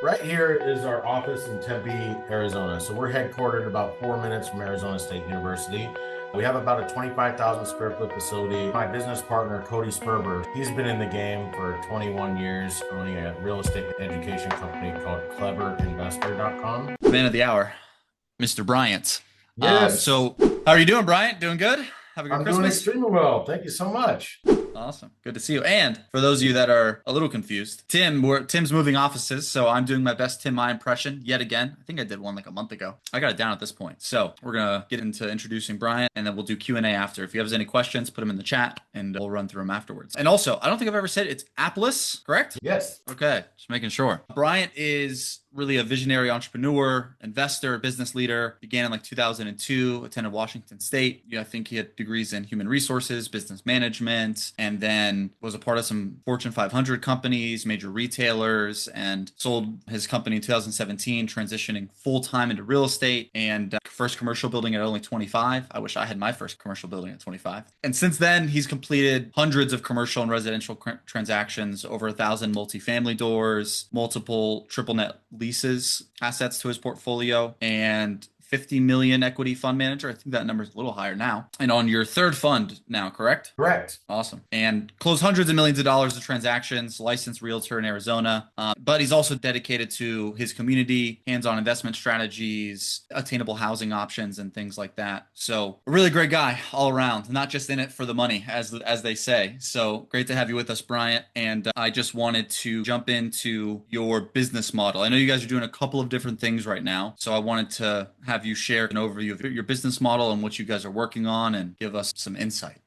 right here is our office in Tempe, Arizona. So we're headquartered about 4 minutes from Arizona State University. We have about a 25,000 square foot facility. My business partner, Cody Sperber, he's been in the game for 21 years, owning a real estate education company called cleverinvestor.com. Man of the hour, Mr. Bryant. Yes, So how are you doing, Bryant? Doing good? Have a good I'm doing Christmas? extremely well. Thank you so much. Awesome. Good to see you. And for those of you that are a little confused, Tim's moving offices, so I'm doing my best Tim My impression yet again. I think I did one like a month ago. I got it down at this point. So we're gonna get into introducing Bryant, and then we'll do Q&A after. If you have any questions, put them in the chat, and we'll run through them afterwards. And also, I don't think I've ever said it's Aplass, correct? Yes. Okay, just making sure. Bryant is really a visionary entrepreneur, investor, business leader. Began in like 2002, attended Washington State. I think he had degrees in human resources, business management, and then was a part of some Fortune 500 companies, major retailers, and sold his company in 2017, transitioning full-time into real estate and first commercial building at only 25. I wish I had my first commercial building at 25. And since then, he's completed hundreds of commercial and residential transactions, over 1,000 multifamily doors, multiple triple net leases assets to his portfolio, and 50 million equity fund manager. I think that number is a little higher now. And on your third fund now, correct? Correct. Awesome. And closed hundreds of millions of dollars of transactions, licensed realtor in Arizona. But he's also dedicated to his community, hands-on investment strategies, attainable housing options, and things like that. So a really great guy all around, not just in it for the money, as they say. So great to have you with us, Bryant. And I just wanted to jump into your business model. I know you guys are doing a couple of different things right now. So I wanted to have you share an overview of your business model and what you guys are working on and give us some insight.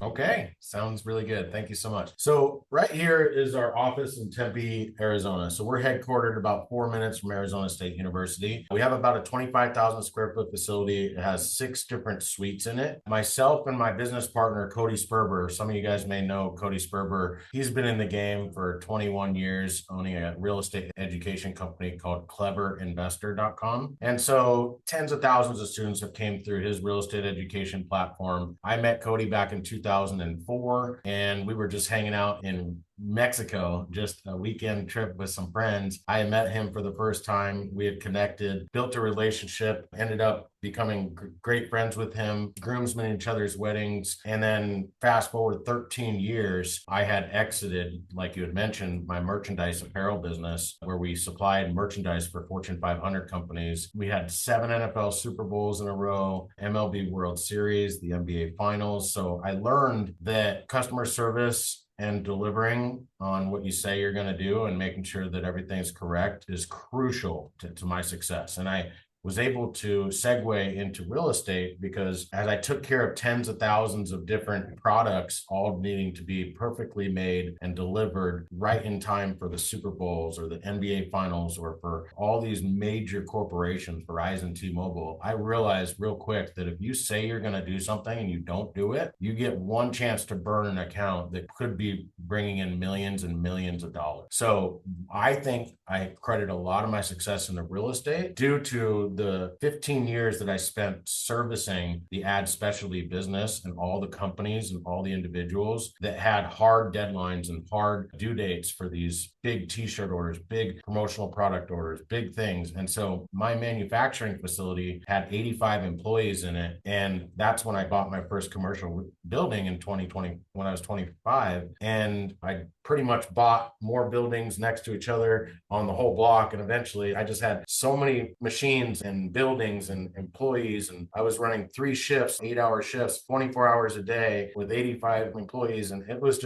Okay, sounds really good. Thank you so much. So right here is our office in Tempe, Arizona. So we're headquartered about 4 minutes from Arizona State University. We have about a 25,000 square foot facility. It has 6 different suites in it. Myself and my business partner, Cody Sperber, some of you guys may know Cody Sperber. He's been in the game for 21 years, owning a real estate education company called cleverinvestor.com. And so tens of thousands of students have came through his real estate education platform. I met Cody back in 2004, and we were just hanging out in Mexico, just a weekend trip with some friends. I met him for the first time. We had connected, built a relationship, ended up becoming great friends with him, groomsmen in each other's weddings. And then fast forward 13 years, I had exited, like you had mentioned, my merchandise apparel business, where we supplied merchandise for Fortune 500 companies. We had 7 NFL Super Bowls in a row, MLB World Series, the NBA Finals. So I learned that customer service and delivering on what you say you're going to do and making sure that everything's correct is crucial to my success. And I was able to segue into real estate because as I took care of tens of thousands of different products, all needing to be perfectly made and delivered right in time for the Super Bowls or the NBA Finals or for all these major corporations, Verizon, T-Mobile, I realized real quick that if you say you're going to do something and you don't do it, you get one chance to burn an account that could be bringing in millions and millions of dollars. So I think I credit a lot of my success in the real estate due to the 15 years that I spent servicing the ad specialty business and all the companies and all the individuals that had hard deadlines and hard due dates for these big t-shirt orders, big promotional product orders, big things. And so my manufacturing facility had 85 employees in it. And that's when I bought my first commercial building in 2020, when I was 25. And I pretty much bought more buildings next to each other on the whole block. And eventually I just had so many machines and buildings and employees. And I was running 3 shifts, 8-hour shifts, 24 hours a day with 85 employees. And it was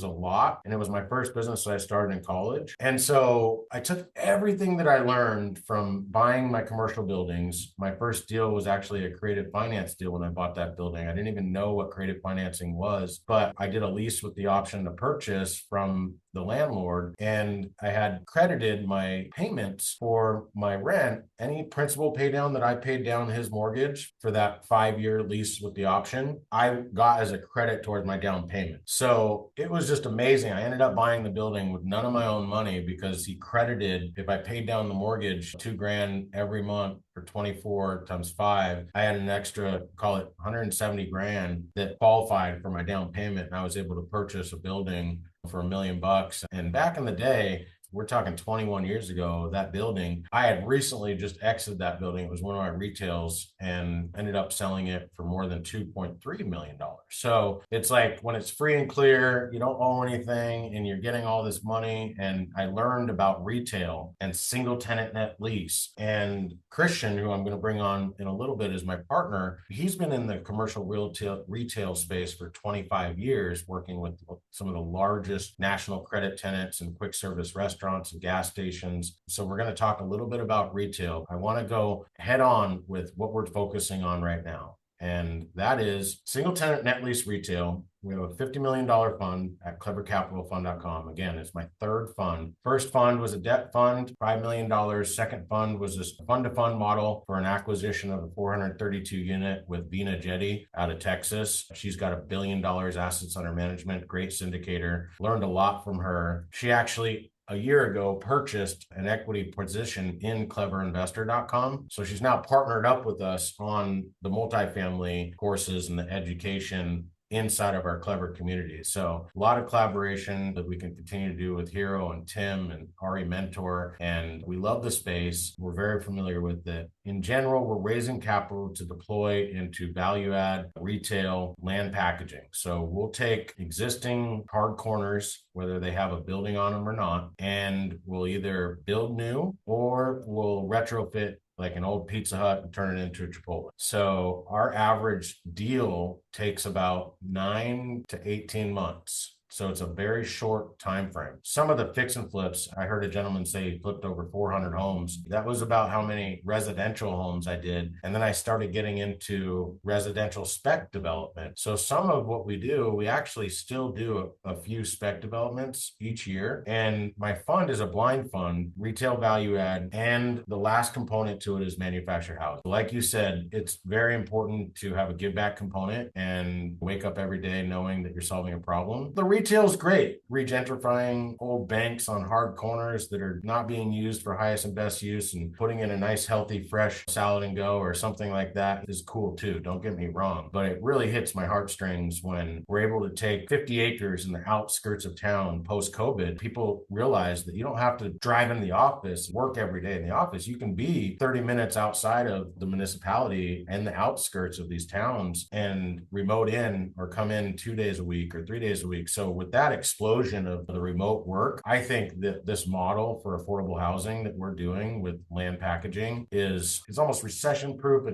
a lot. And it was my first business that I started in college. And so I took everything that I learned from buying my commercial buildings. My first deal was actually a creative finance deal when I bought that building. I didn't even know what creative financing was, but I did a lease with the option to purchase from the landlord, and I had credited my payments for my rent. Any principal pay down that I paid down his mortgage for that 5-year lease with the option, I got as a credit towards my down payment. So it was just amazing. I ended up buying the building with none of my own money because he credited, if I paid down the mortgage $2,000 every month for 24 times 5, I had an extra, call it 170 grand that qualified for my down payment. And I was able to purchase a building for $1 million. And back in the day, we're talking 21 years ago, that building, I had recently just exited that building. It was one of my retails and ended up selling it for more than $2.3 million. So it's like when it's free and clear, you don't owe anything and you're getting all this money. And I learned about retail and single tenant net lease. And Christian, who I'm going to bring on in a little bit as my partner, he's been in the commercial retail space for 25 years, working with some of the largest national credit tenants and quick service restaurants and gas stations. So we're going to talk a little bit about retail. I want to go head on with what we're focusing on right now. And that is single tenant net lease retail. We have a $50 million fund at clevercapitalfund.com. Again, it's my third fund. First fund was a debt fund, $5 million. Second fund was this fund-to-fund model for an acquisition of a 432 unit with Vina Jetty out of Texas. She's got $1 billion assets under management, great syndicator. Learned a lot from her. She actually a year ago purchased an equity position in cleverinvestor.com. So she's now partnered up with us on the multifamily courses and the education inside of our Clever community. So a lot of collaboration that we can continue to do with Hero and Tim and Ari Mentor. And we love the space. We're very familiar with it. In general, we're raising capital to deploy into value add, retail, land packaging. So we'll take existing hard corners, whether they have a building on them or not, and we'll either build new or we'll retrofit like an old Pizza Hut and turn it into a Chipotle. So our average deal takes about 9 to 18 months. So it's a very short time frame. Some of the fix and flips, I heard a gentleman say he flipped over 400 homes. That was about how many residential homes I did. And then I started getting into residential spec development. So some of what we do, we actually still do a few spec developments each year. And my fund is a blind fund, retail value add, and the last component to it is manufactured housing. Like you said, it's very important to have a give back component and wake up every day knowing that you're solving a problem. The retail's great. Regentrifying old banks on hard corners that are not being used for highest and best use and putting in a nice, healthy, fresh salad and go or something like that is cool too. Don't get me wrong. But it really hits my heartstrings when we're able to take 50 acres in the outskirts of town post-COVID. People realize that you don't have to drive in the office, work every day in the office. You can be 30 minutes outside of the municipality and the outskirts of these towns and remote in or come in 2 days a week or 3 days a week. So with that explosion of the remote work, I think that this model for affordable housing that we're doing with land packaging is almost recession proof.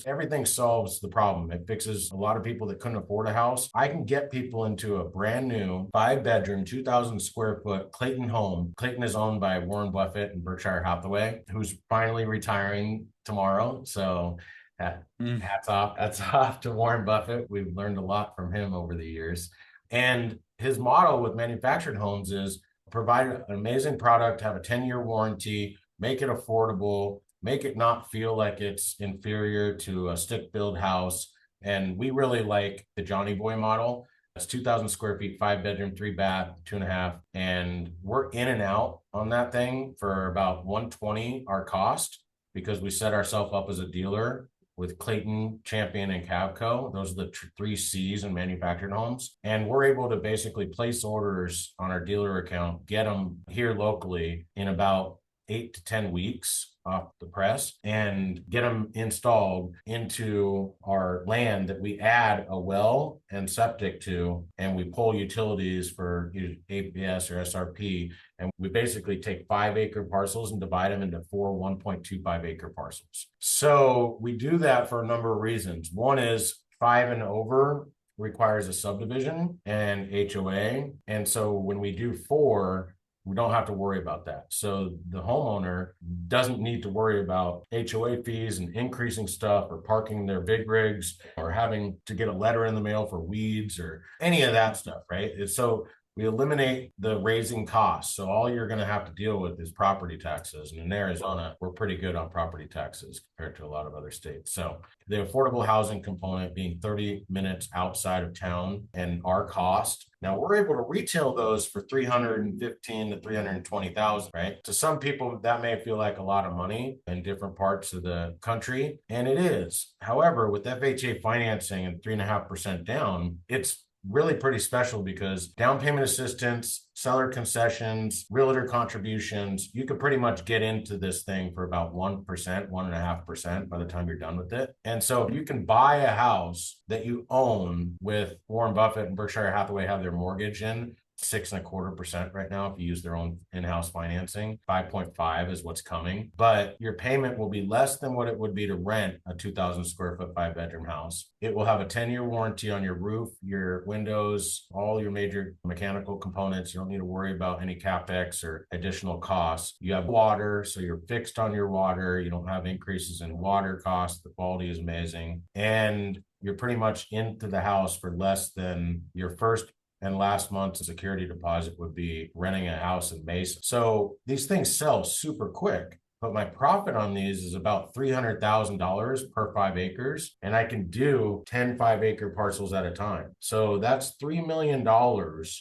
Everything solves the problem. It fixes a lot of people that couldn't afford a house. I can get people into a brand new 5-bedroom, 2,000 square foot Clayton home. Clayton is owned by Warren Buffett and Berkshire Hathaway, who's finally retiring tomorrow. So hats off to Warren Buffett. We've learned a lot from him over the years. And his model with manufactured homes is provide an amazing product, have a 10-year warranty, make it affordable, make it not feel like it's inferior to a stick-built house. And we really like the Johnny Boy model. It's 2,000 square feet, 5-bedroom, 3-bath, 2.5. And we're in and out on that thing for about $120 our cost because we set ourselves up as a dealer with Clayton, Champion, and Cavco. Those are the 3 C's in manufactured homes. And we're able to basically place orders on our dealer account, get them here locally in about 8 to 10 weeks off the press and get them installed into our land that we add a well and septic to, and we pull utilities for APS or SRP. And we basically take 5-acre parcels and divide them into 4 1.25-acre parcels. So we do that for a number of reasons. One is 5 and over requires a subdivision and HOA. And so when we do 4, we don't have to worry about that. So the homeowner doesn't need to worry about HOA fees and increasing stuff or parking their big rigs or having to get a letter in the mail for weeds or any of that stuff, right? So we eliminate the raising costs. So all you're going to have to deal with is property taxes. And in Arizona, we're pretty good on property taxes compared to a lot of other states. So the affordable housing component being 30 minutes outside of town and our cost. Now we're able to retail those for $315,000 to $320,000, right? To some people, that may feel like a lot of money in different parts of the country, and it is. However, with FHA financing and 3.5% down, it's really pretty special because down payment assistance, seller concessions, realtor contributions, you could pretty much get into this thing for about 1%, 1.5% by the time you're done with it. And so if you can buy a house that you own with Warren Buffett and Berkshire Hathaway have their mortgage in, 6.25% right now if you use their own in-house financing. 5.5 is what's coming, but your payment will be less than what it would be to rent a 2,000 square foot 5-bedroom house. It will have a 10-year warranty on your roof, your windows, all your major mechanical components. You don't need to worry about any capex or additional costs. You have water, so you're fixed on your water. You don't have increases in water costs. The quality is amazing, and you're pretty much into the house for less than your first and last month's security deposit would be renting a house in Mesa. So these things sell super quick, but my profit on these is about $300,000 per 5 acres, and I can do 10 5-acre parcels at a time. So that's $3 million,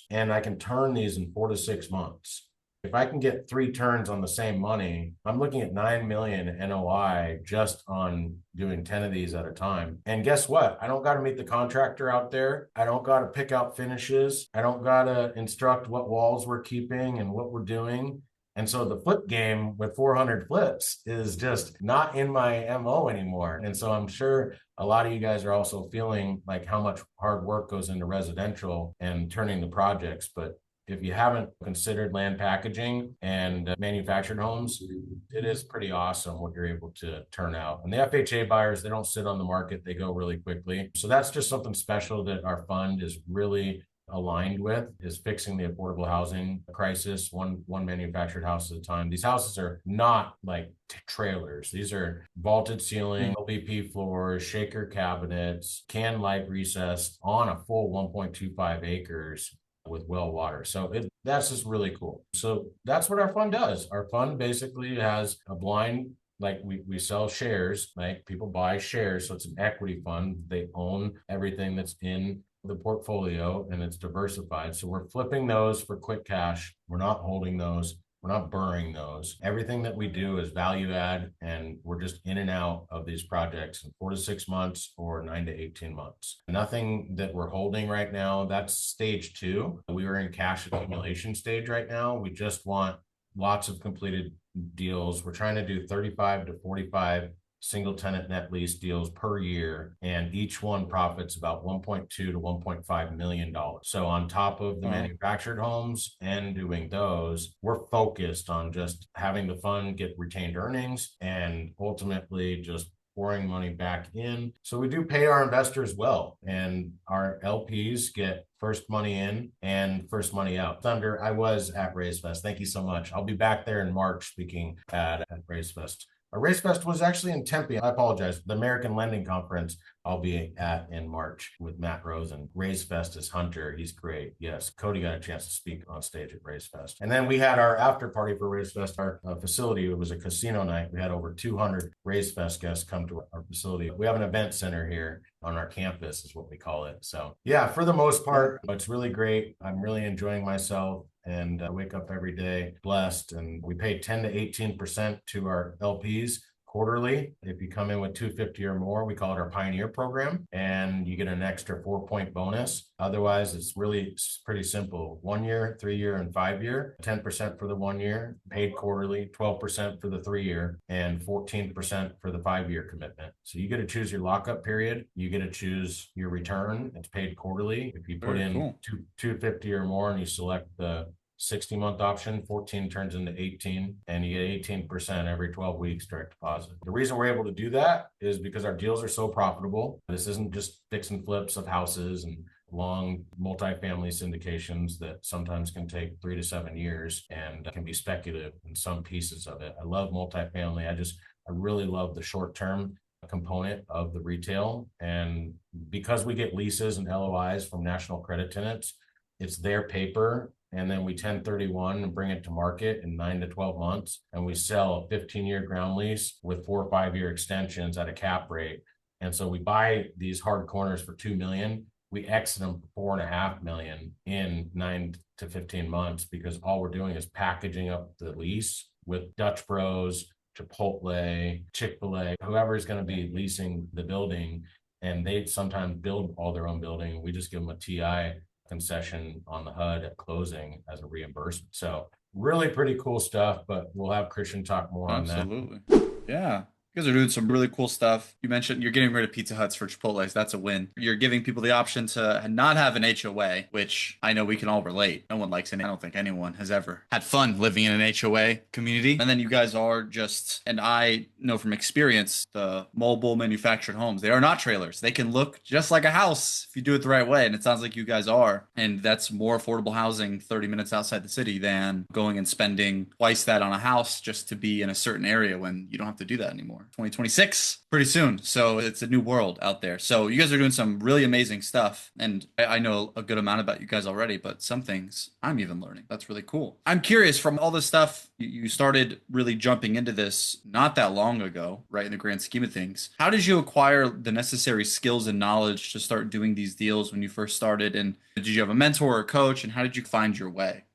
and I can turn these in 4 to 6 months. If I can get 3 turns on the same money, I'm looking at 9 million NOI just on doing 10 of these at a time. And guess what? I don't got to meet the contractor out there. I don't got to pick out finishes. I don't got to instruct what walls we're keeping and what we're doing. And so the flip game with 400 flips is just not in my MO anymore. And so I'm sure a lot of you guys are also feeling like how much hard work goes into residential and turning the projects. But if you haven't considered land packaging and manufactured homes, it is pretty awesome what you're able to turn out. And the FHA buyers, they don't sit on the market, they go really quickly. So that's just something special that our fund is really aligned with, is fixing the affordable housing crisis, one manufactured house at a time. These houses are not like trailers. These are vaulted ceiling, LVP floors, shaker cabinets, can light recessed on a full 1.25 acres with well water. So that's just really cool. So that's what our fund does. Our fund basically has a blind, like we sell shares, like people buy shares. So it's an equity fund. They own everything that's in the portfolio and it's diversified. So we're flipping those for quick cash. We're not holding those. We're not burning those. Everything that we do is value add, and we're just in and out of these projects in 4 to 6 months or 9 to 18 months. Nothing that we're holding right now. That's stage 2. We are in cash accumulation stage right now. We just want lots of completed deals. We're trying to do 35 to 45 single tenant net lease deals per year, and each one profits about $1.2 to $1.5 million. So on top of the manufactured homes and doing those, we're focused on just having the fund get retained earnings and ultimately just pouring money back in. So we do pay our investors well, and our LPs get first money in and first money out. Thunder, I was at RaiseFest. Thank you so much. I'll be back there in March speaking at RaiseFest. RaiseFest was actually in Tempe. I apologize. The American Lending Conference I'll be at in March with Matt Rosen. RaiseFest is Hunter. He's great. Yes, Cody got a chance to speak on stage at RaiseFest. And then we had our after party for RaiseFest, our facility. It was a casino night. We had over 200 RaiseFest guests come to our facility. We have an event center here on our campus is what we call it. So yeah, for the most part, it's really great. I'm really enjoying myself. And I wake up every day blessed, and we pay 10 to 18% to our LPs quarterly. If you come in with 250 or more, we call it our Pioneer program, and you get an extra 4-point bonus. Otherwise, it's pretty simple. 1 year, 3 year, and 5 year. 10% for the 1 year, paid quarterly, 12% for the 3 year, and 14% for the 5 year commitment. So you get to choose your lockup period. You get to choose your return. It's paid quarterly. If you put in 250 or more and you select the 60-month option, 14 turns into 18, and you get 18% every 12 weeks direct deposit. The reason we're able to do that is because our deals are so profitable. This isn't just fix and flips of houses and long multifamily syndications that sometimes can take 3 to 7 years and can be speculative in some pieces of it. I love multifamily. I really love the short-term component of the retail. And because we get leases and LOIs from national credit tenants, it's their paper, and then we 1031 and bring it to market in 9 to 12 months, and we sell a 15-year ground lease with 4 or 5 year extensions at a cap rate. And so we buy these hard corners for $2 million. We exit them for $4.5 million in 9 to 15 months, because all we're doing is packaging up the lease with Dutch Bros, Chipotle, Chick-fil-A, whoever is going to be leasing the building. and they sometimes build all their own building. We just give them a TI concession on the HUD at closing as a reimbursement. So really pretty cool stuff, but we'll have Christian talk more on that. Absolutely. Yeah. You guys are doing some really cool stuff. You mentioned you're getting rid of Pizza Huts for Chipotle's. That's a win. You're giving people the option to not have an HOA, which I know we can all relate. No one likes it. I don't think anyone has ever had fun living in an HOA community. And then you guys are just, and I know from experience, the mobile manufactured homes, they are not trailers. They can look just like a house if you do it the right way. And it sounds like you guys are. And that's more affordable housing 30 minutes outside the city than going and spending twice that on a house just to be in a certain area when you don't have to do that anymore. 2026 pretty soon, so it's a new world out there. So you guys are doing some really amazing stuff, and I know a good amount about you guys already, but some things I'm even learning. That's really cool. I'm curious, from all this stuff, you started really jumping into this not that long ago, right, in the grand scheme of things. How did you acquire the necessary skills and knowledge to start doing these deals when you first started? And did you have a mentor or a coach, and how did you find your way?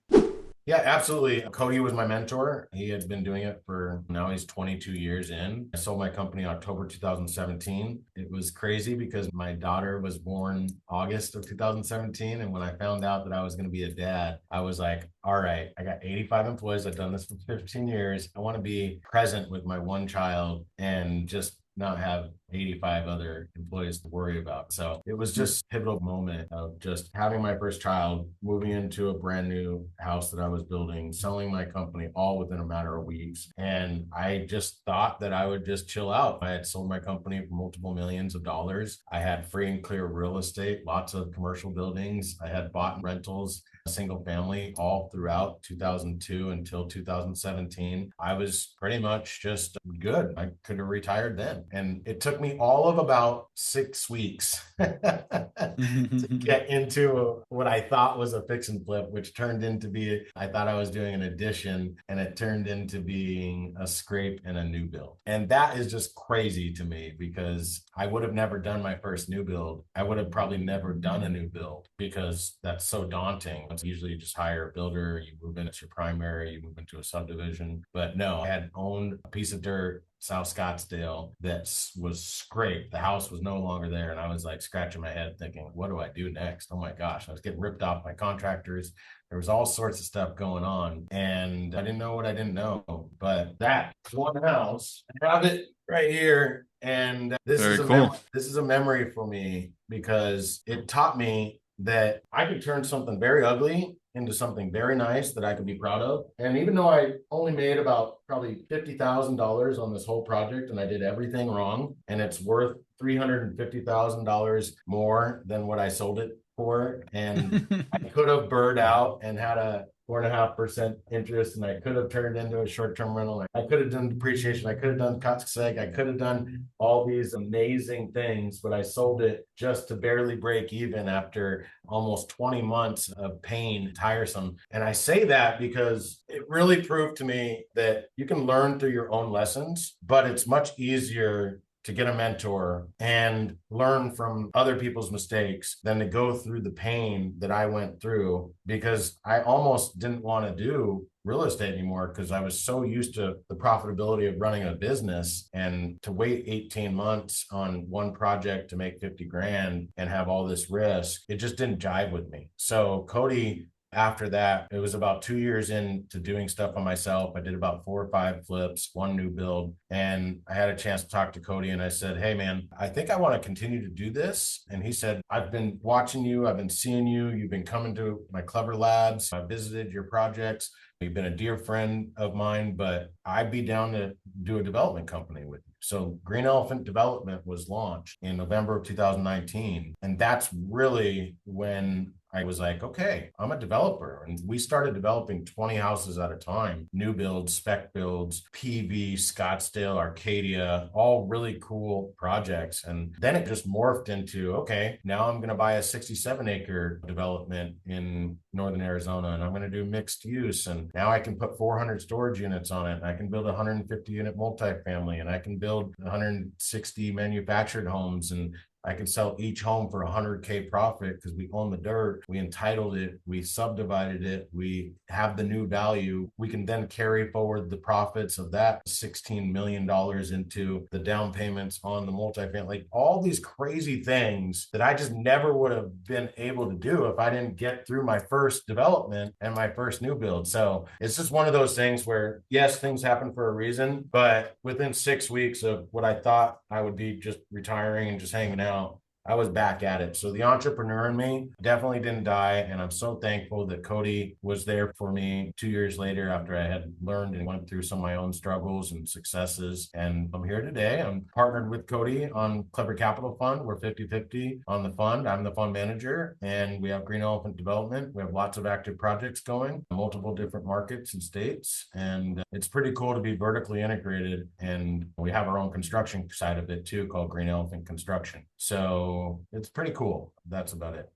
Yeah, absolutely. Cody was my mentor. He had been doing it for now he's 22 years in. I sold my company October 2017. It was crazy because my daughter was born August of 2017. And when I found out that I was going to be a dad, I was like, all right, I got 85 employees. I've done this for 15 years. I want to be present with my one child and just not have 85 other employees to worry about. So it was just a pivotal moment of just having my first child, moving into a brand new house that I was building, selling my company all within a matter of weeks. And I just thought that I would just chill out. I had sold my company for multiple millions of dollars. I had free and clear real estate, lots of commercial buildings. I had bought rentals, single family, all throughout 2002 until 2017. I was pretty much just good. I could have retired then. And it took me all of about 6 weeks to get into what I thought was a fix and flip, which turned into be, I thought I was doing an addition, and it turned into being a scrape and a new build. And that is just crazy to me because I would have never done my first new build. I would have probably never done a new build because that's so daunting. It's usually you just hire a builder, you move in, it's your primary, you move into a subdivision. But no, I had owned a piece of dirt, South Scottsdale, that was scraped. The house was no longer there. And I was like scratching my head thinking, what do I do next? Oh my gosh, I was getting ripped off by contractors. There was all sorts of stuff going on. And I didn't know what I didn't know. But that one house, I have it right here. And this Very is cool. this is a memory for me because it taught me that I could turn something very ugly into something very nice that I could be proud of. And even though I only made about probably $50,000 on this whole project and I did everything wrong, and it's worth $350,000 more than what I sold it for, and I could have burned out and had a 4.5% interest, and I could have turned into a short-term rental. I could have done depreciation. I could have done cost seg. I could have done all these amazing things, but I sold it just to barely break even after almost 20 months of pain, tiresome. And I say that because it really proved to me that you can learn through your own lessons, but it's much easier to get a mentor and learn from other people's mistakes than to go through the pain that I went through, because I almost didn't want to do real estate anymore because I was so used to the profitability of running a business, and to wait 18 months on one project to make 50 grand and have all this risk, it just didn't jive with me. So Cody, after that, it was about 2 years into doing stuff on myself. I did about 4 or 5 flips, one new build. And I had a chance to talk to Cody and I said, hey man, I think I want to continue to do this. And he said, I've been watching you. I've been seeing you. You've been coming to my Clever Labs. I visited your projects. You've been a dear friend of mine, but I'd be down to do a development company with you. So Green Elephant Development was launched in November of 2019. And that's really when I was like, okay, I'm a developer. And we started developing 20 houses at a time, new builds, spec builds, PV, Scottsdale, Arcadia, all really cool projects. And then it just morphed into, okay, now I'm going to buy a 67-acre development in Northern Arizona, and I'm going to do mixed use. And now I can put 400 storage units on it. And I can build a 150 unit multifamily, and I can build 160 manufactured homes. And I could sell each home for 100K profit because we own the dirt, we entitled it, we subdivided it, we have the new value. We can then carry forward the profits of that $16 million into the down payments on the multifamily. Like all these crazy things that I just never would have been able to do if I didn't get through my first development and my first new build. So it's just one of those things where, yes, things happen for a reason, but within 6 weeks of what I thought I would be just retiring and just hanging out, I was back at it. So the entrepreneur in me definitely didn't die. And I'm so thankful that Cody was there for me 2 years later after I had learned and went through some of my own struggles and successes. And I'm here today. I'm partnered with Cody on Clever Capital Fund. We're 50-50 on the fund. I'm the fund manager and we have Green Elephant Development. We have lots of active projects going, multiple different markets and states. And it's pretty cool to be vertically integrated. And we have our own construction side of it too, called Green Elephant Construction. So it's pretty cool. That's about it.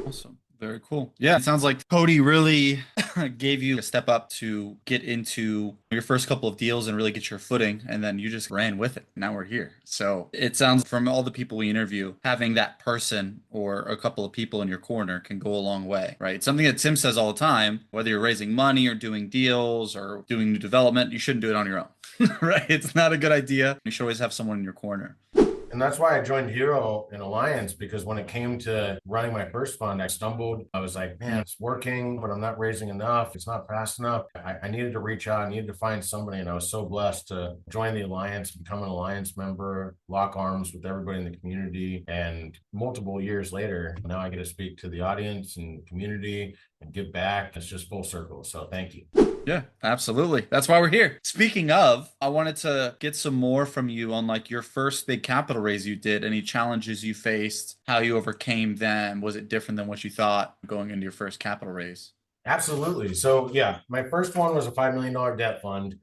Awesome. Very cool. Yeah, it sounds like Cody really gave you a step up to get into your first couple of deals and really get your footing, and then you just ran with it. Now we're here. So it sounds from all the people we interview, having that person or a couple of people in your corner can go a long way, right? It's something that Tim says all the time, whether you're raising money or doing deals or doing new development, you shouldn't do it on your own, right? It's not a good idea. You should always have someone in your corner. And that's why I joined Hero in Alliance, because when it came to running my first fund, I stumbled. I was like, man, it's working, but I'm not raising enough. It's not fast enough. I needed to reach out. I needed to find somebody. And I was so blessed to join the Alliance, become an Alliance member, lock arms with everybody in the community. And multiple years later, now I get to speak to the audience and community and give back. It's just full circle. So thank you. Yeah, absolutely. That's why we're here. Speaking of, I wanted to get some more from you on like your first big capital raise you did, any challenges you faced, how you overcame them. Was it different than what you thought going into your first capital raise? Absolutely. So yeah, my first one was a $5 million debt fund.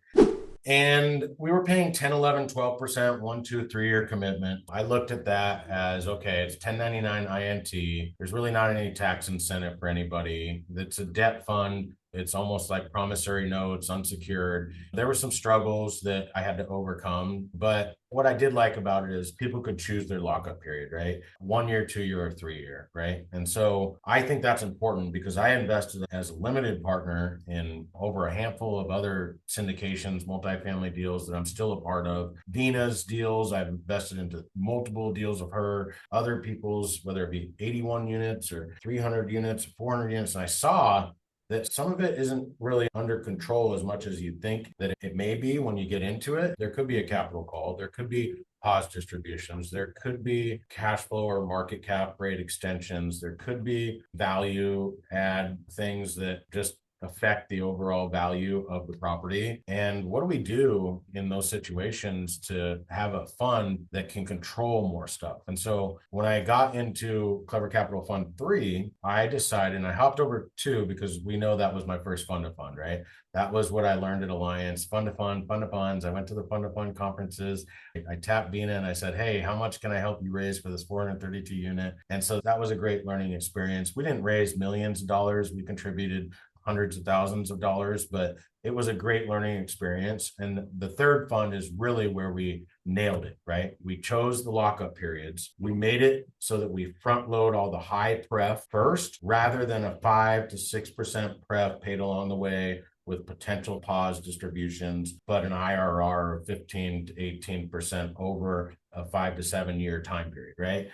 And we were paying 10, 11, 12%, 1, 2, 3 year commitment. I looked at that as, okay, it's 1099 INT. There's really not any tax incentive for anybody. It's a debt fund. It's almost like promissory notes, unsecured. There were some struggles that I had to overcome. But what I did like about it is people could choose their lockup period, right? 1 year, 2 year, or 3 year, right? And so I think that's important because I invested as a limited partner in over a handful of other syndications, multifamily deals that I'm still a part of. Dina's deals, I've invested into multiple deals of her, other people's, whether it be 81 units or 300 units, 400 units. And I saw that some of it isn't really under control as much as you think that it may be when you get into it. There could be a capital call. There could be pause distributions. There could be cash flow or market cap rate extensions. There could be value add things that just affect the overall value of the property. And what do we do in those situations to have a fund that can control more stuff? And so when I got into Clever Capital Fund 3, I decided, and I hopped over 2 because we know that was my first fund to fund, right? That was what I learned at Alliance, fund to fund, fund to funds. I went to the fund to fund conferences. I tapped Bina and I said, hey, how much can I help you raise for this 432 unit? And so that was a great learning experience. We didn't raise millions of dollars. We contributed hundreds of thousands of dollars, but it was a great learning experience. And the third fund is really where we nailed it, right? We chose the lockup periods. We made it so that we front load all the high pref first, rather than a 5 to 6% pref paid along the way with potential pause distributions, but an IRR of 15 to 18% over a 5 to 7 year time period, right?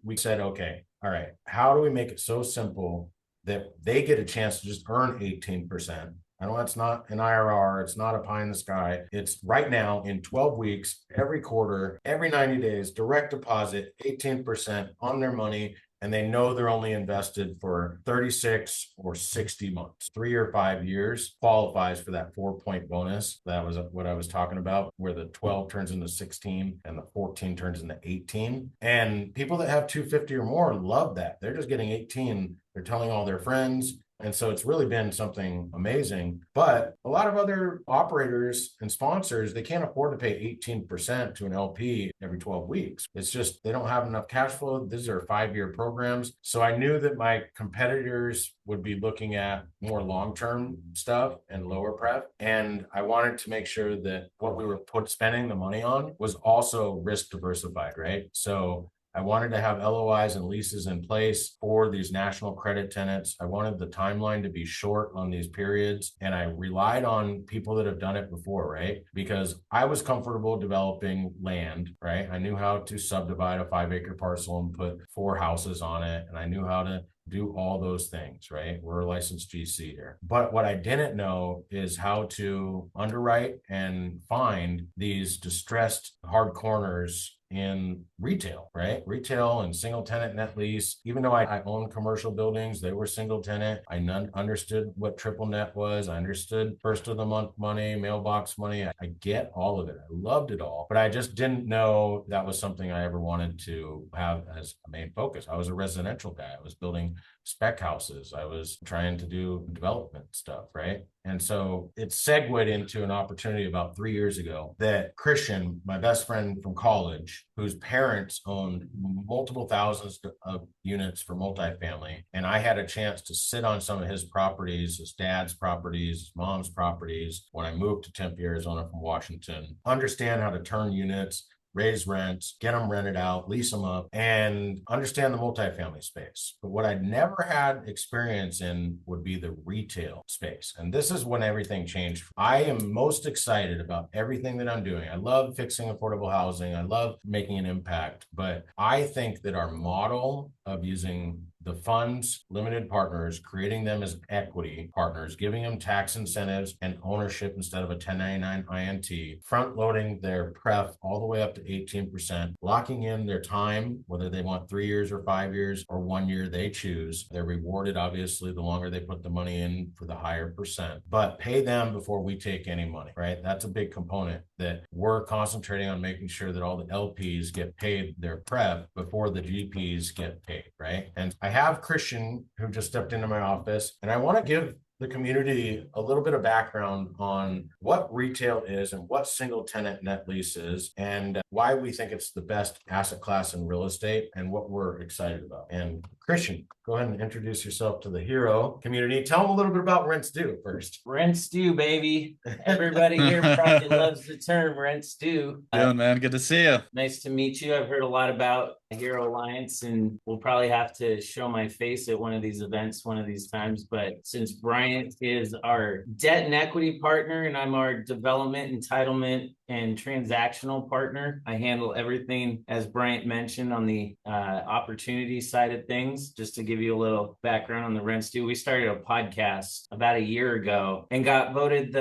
We said, okay, all right, how do we make it so simple that they get a chance to just earn 18%? I know it's not an IRR, it's not a pie in the sky. It's right now in 12 weeks, every quarter, every 90 days, direct deposit, 18% on their money. And they know they're only invested for 36 or 60 months. 3 or 5 years qualifies for that 4-point bonus. That was what I was talking about, where the 12 turns into 16 and the 14 turns into 18. And people that have 250 or more love that. They're just getting 18. They're telling all their friends. And so it's really been something amazing. But a lot of other operators and sponsors, they can't afford to pay 18% to an LP every 12 weeks. It's just, they don't have enough cash flow. These are 5-year programs. So I knew that my competitors would be looking at more long-term stuff and lower pref. And I wanted to make sure that what we were spending the money on was also risk diversified, right? So I wanted to have LOIs and leases in place for these national credit tenants. I wanted the timeline to be short on these periods. And I relied on people that have done it before, right? Because I was comfortable developing land, right? I knew how to subdivide a 5-acre parcel and put 4 houses on it. And I knew how to do all those things, right? We're a licensed GC here. But what I didn't know is how to underwrite and find these distressed hard corners in retail, right? Retail and single tenant net lease. Even though I own commercial buildings, they were single tenant. I understood what triple net was. I understood first of the month money, mailbox money. I get all of it. I loved it all, but I just didn't know that was something I ever wanted to have as a main focus. I was a residential guy. I was building spec houses. I was trying to do development stuff, right? And so it segued into an opportunity about 3 years ago that Christian, my best friend from college, whose parents owned multiple thousands of units for multifamily. And I had a chance to sit on some of his properties, his dad's properties, his mom's properties, when I moved to Tempe, Arizona from Washington, understand how to turn units, raise rents, get them rented out, lease them up, and understand the multifamily space. But what I'd never had experience in would be the retail space. And this is when everything changed. I am most excited about everything that I'm doing. I love fixing affordable housing. I love making an impact. But I think that our model of using the funds, limited partners, creating them as equity partners, giving them tax incentives and ownership instead of a 1099 INT, front loading their pref all the way up to 18%, locking in their time, whether they want 3 years or 5 years or 1 year, they choose. They're rewarded, obviously, the longer they put the money in for the higher percent, but pay them before we take any money, right? That's a big component that we're concentrating on, making sure that all the LPs get paid their pref before the GPs get paid, right? And I have Christian, who just stepped into my office, and I want to give the community a little bit of background on what retail is and what single tenant net lease is, and why we think it's the best asset class in real estate and what we're excited about. And Christian, go ahead and introduce yourself to the hero community. Tell them a little bit about Rents Due first. Rents due, baby. Everybody here probably loves the term rents due. Yeah, man, good to see you. Nice to meet you. I've heard a lot about Hero Alliance, and we'll probably have to show my face at one of these events one of these times. But since Bryant is our debt and equity partner and I'm our development, entitlement, and transactional partner, I handle everything, as Bryant mentioned, on the opportunity side of things. Just to give you a little background on the Rents Due, we started a podcast about a year ago and got voted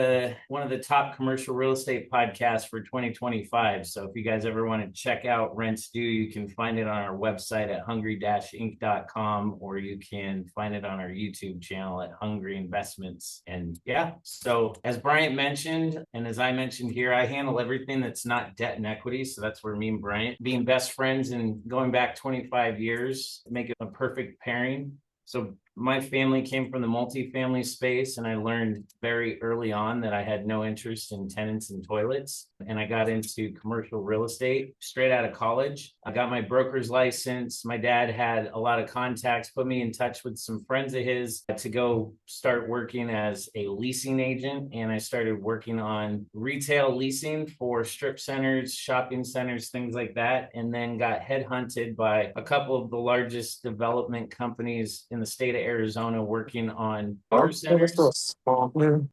one of the top commercial real estate podcasts for 2025. So if you guys ever want to check out Rents Due, you can find it on our website at hungry-inc.com, or you can find it on our YouTube channel at Hungry Investments. And yeah, so as Bryant mentioned, and as I mentioned here, I handle everything that's not debt and equity. So that's where me and Bryant, being best friends and going back 25 years, make it a perfect pairing. So my family came from the multifamily space, and I learned very early on that I had no interest in tenants and toilets. And I got into commercial real estate straight out of college. I got my broker's license. My dad had a lot of contacts, put me in touch with some friends of his to go start working as a leasing agent. And I started working on retail leasing for strip centers, shopping centers, things like that. And then got headhunted by a couple of the largest development companies in the state of Arizona, working on centers,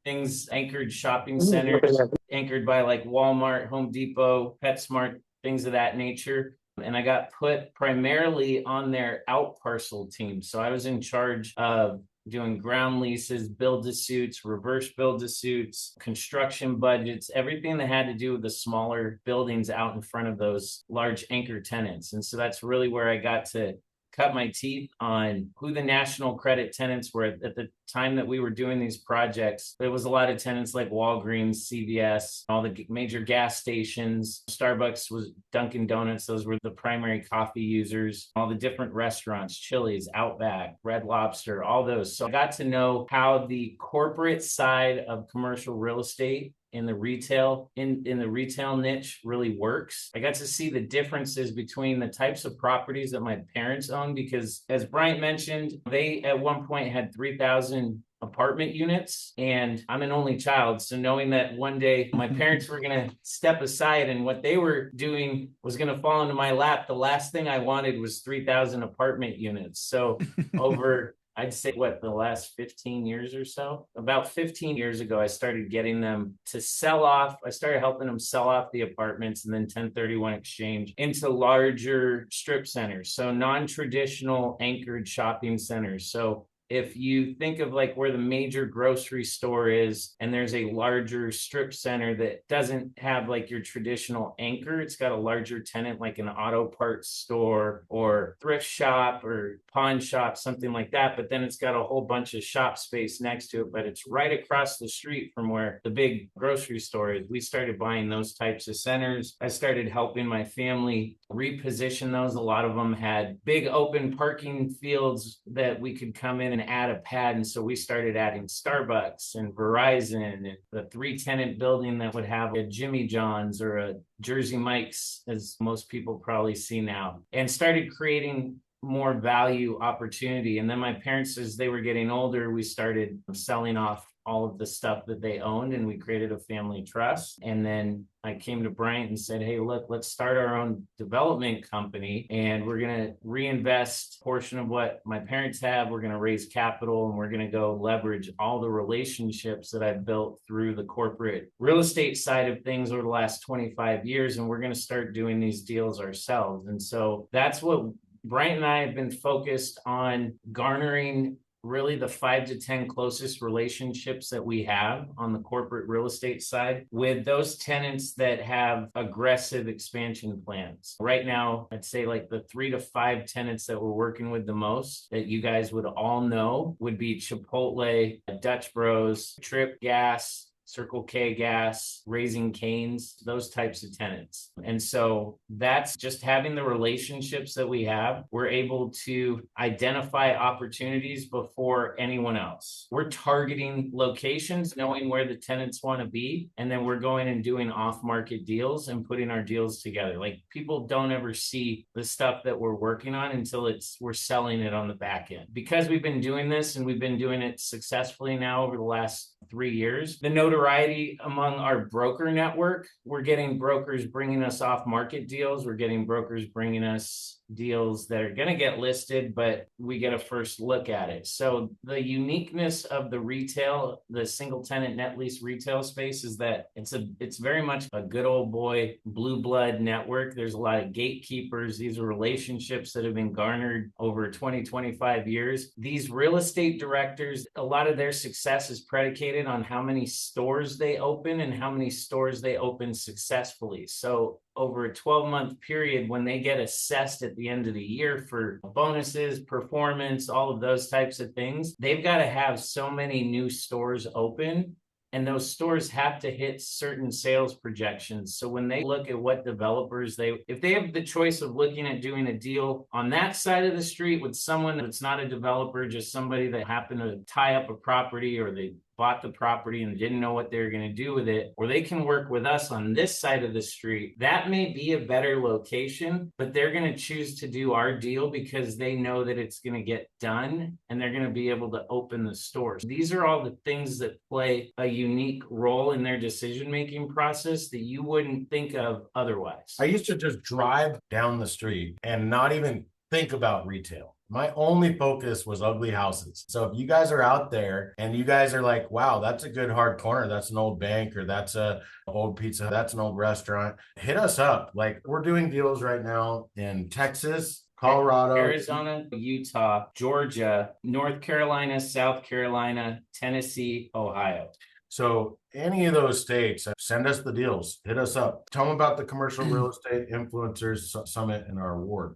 things anchored shopping centers, anchored by like Walmart, Home Depot, PetSmart, things of that nature. And I got put primarily on their out parcel team. So I was in charge of doing ground leases, build-to-suits, reverse build-to-suits, construction budgets, everything that had to do with the smaller buildings out in front of those large anchor tenants. And so that's really where I got to cut my teeth on who the national credit tenants were. At the time that we were doing these projects, there was a lot of tenants like Walgreens, CVS, all the major gas stations. Starbucks was Dunkin' Donuts. Those were the primary coffee users. All the different restaurants, Chili's, Outback, Red Lobster, all those. So I got to know how the corporate side of commercial real estate in the retail niche really works. I got to see the differences between the types of properties that my parents owned, because as Bryant mentioned, they at one point had 3,000 apartment units, and I'm an only child. So knowing that one day my parents were going to step aside and what they were doing was going to fall into my lap, the last thing I wanted was 3,000 apartment units. So over I'd say the last 15 years or so, about 15 years ago, I started getting them to sell off. I started helping them sell off the apartments and then 1031 exchange into larger strip centers. So non-traditional anchored shopping centers. So if you think of like where the major grocery store is and there's a larger strip center that doesn't have like your traditional anchor, it's got a larger tenant like an auto parts store or thrift shop or pawn shop, something like that. But then it's got a whole bunch of shop space next to it, but it's right across the street from where the big grocery store is. We started buying those types of centers. I started helping my family reposition those. A lot of them had big open parking fields that we could come in and add a pad. And so we started adding Starbucks and Verizon and the 3-tenant building that would have a Jimmy John's or a Jersey Mike's, as most people probably see now, and started creating more value opportunity. And then my parents, as they were getting older, we started selling off all of the stuff that they owned and we created a family trust. And then I came to Bryant and said, hey, look, let's start our own development company and we're going to reinvest a portion of what my parents have. We're going to raise capital and we're going to go leverage all the relationships that I've built through the corporate real estate side of things over the last 25 years. And we're going to start doing these deals ourselves. And so that's what Bryant and I have been focused on, garnering really the 5 to 10 closest relationships that we have on the corporate real estate side with those tenants that have aggressive expansion plans. Right now, I'd say like the 3 to 5 tenants that we're working with the most that you guys would all know would be Chipotle, Dutch Bros, Trip Gas, Circle K Gas, Raising Cane's, those types of tenants. And so that's just having the relationships that we have. We're able to identify opportunities before anyone else. We're targeting locations, knowing where the tenants want to be, and then we're going and doing off-market deals and putting our deals together. Like, people don't ever see the stuff that we're working on until we're selling it on the back end. Because we've been doing this and we've been doing it successfully now over the last 3 years, the notoriety among our broker network, we're getting brokers bringing us off market deals. We're getting brokers bringing us deals that are going to get listed, but we get a first look at it. So the uniqueness of the retail, the single tenant net lease retail space, is that it's very much a good old boy blue blood network. There's a lot of gatekeepers. These are relationships that have been garnered over 25 years. These real estate directors, a lot of their success is predicated on how many stores they open and how many stores they open successfully. So over a 12-month period, when they get assessed at the end of the year for bonuses, performance, all of those types of things, they've got to have so many new stores open, and those stores have to hit certain sales projections. So when they look at what developers if they have the choice of looking at doing a deal on that side of the street with someone that's not a developer, just somebody that happened to tie up a property, or they bought the property and didn't know what they were going to do with it, or they can work with us on this side of the street, that may be a better location, but they're going to choose to do our deal because they know that it's going to get done and they're going to be able to open the stores. These are all the things that play a unique role in their decision-making process that you wouldn't think of otherwise. I used to just drive down the street and not even think about retail. My only focus was ugly houses. So if you guys are out there and you guys are like, wow, that's a good hard corner, that's an old bank, or that's a old pizza, that's an old restaurant, hit us up. Like, we're doing deals right now in Texas, Colorado, Arizona, Utah, Georgia, North Carolina, South Carolina, Tennessee, Ohio. So any of those states, send us the deals, hit us up. Tell them about the Commercial Real Estate Influencers Summit and our award.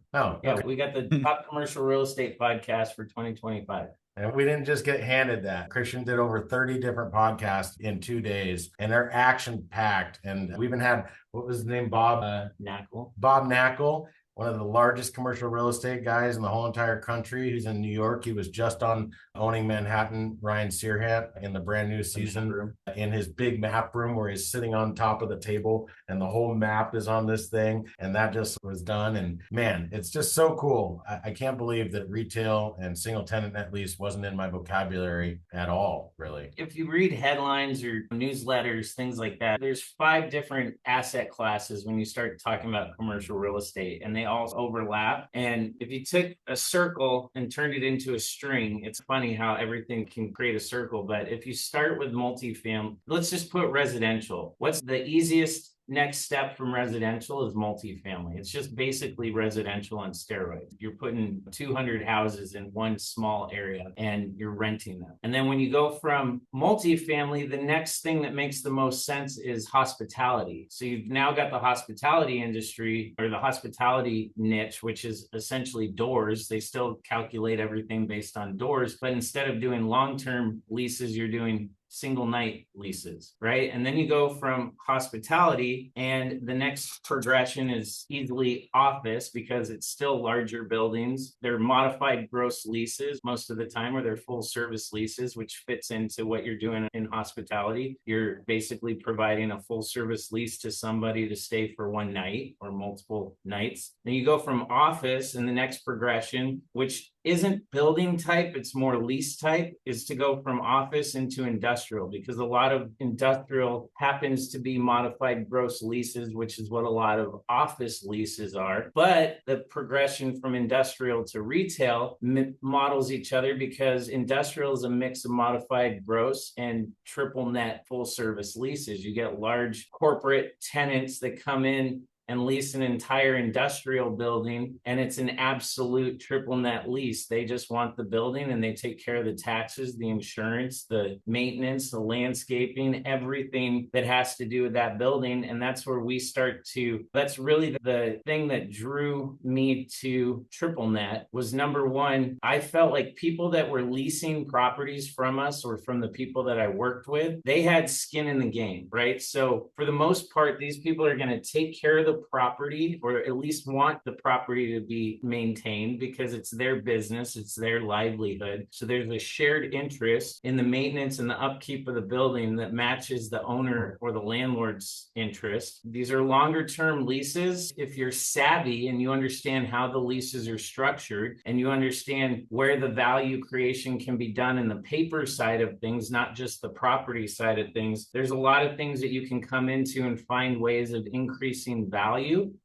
We got the top commercial real estate podcast for 2025. And we didn't just get handed that. Christian did over 30 different podcasts in 2 days, and they're action packed. And we even had, what was his name? Bob Knackle. Bob Knackle. one of the largest commercial real estate guys in the whole entire country. He's in New York. He was just on Owning Manhattan, Ryan Searhat, in the brand new season in his big map room where he's sitting on top of the table and the whole map is on this thing. And that just was done. And man, it's just so cool. I can't believe that retail and single tenant net lease wasn't in my vocabulary at all, really. If you read headlines or newsletters, things like that, there's 5 different asset classes when you start talking about commercial real estate, and they all overlap. And if you took a circle and turned it into a string, it's funny how everything can create a circle. But if you start with multifamily, let's just put residential. What's the easiest next step from residential is multifamily. It's just basically residential on steroids. You're putting 200 houses in one small area and you're renting them. And then when you go from multifamily, the next thing that makes the most sense is hospitality. So you've now got the hospitality industry, or the hospitality niche, which is essentially doors. They still calculate everything based on doors, but instead of doing long-term leases, you're doing single night leases, right? And then you go from hospitality, and the next progression is easily office, because it's still larger buildings. They're modified gross leases most of the time, or they're full service leases, which fits into what you're doing in hospitality. You're basically providing a full service lease to somebody to stay for one night or multiple nights. Then you go from office, and the next progression, which isn't building type, it's more lease type, is to go from office into industrial, because a lot of industrial happens to be modified gross leases, which is what a lot of office leases are. But the progression from industrial to retail models each other, because industrial is a mix of modified gross and triple net full service leases. You get large corporate tenants that come in and lease an entire industrial building, and it's an absolute triple net lease. They just want the building, and they take care of the taxes, the insurance, the maintenance, the landscaping, everything that has to do with that building. And that's where we start to, that's really the thing that drew me to triple net was, number one, I felt like people that were leasing properties from us, or from the people that I worked with, they had skin in the game, right? So for the most part, these people are going to take care of the property, or at least want the property to be maintained, because it's their business, it's their livelihood. So there's a shared interest in the maintenance and the upkeep of the building that matches the owner or the landlord's interest. These are longer term leases. If you're savvy and you understand how the leases are structured, and you understand where the value creation can be done in the paper side of things, not just the property side of things, there's a lot of things that you can come into and find ways of increasing value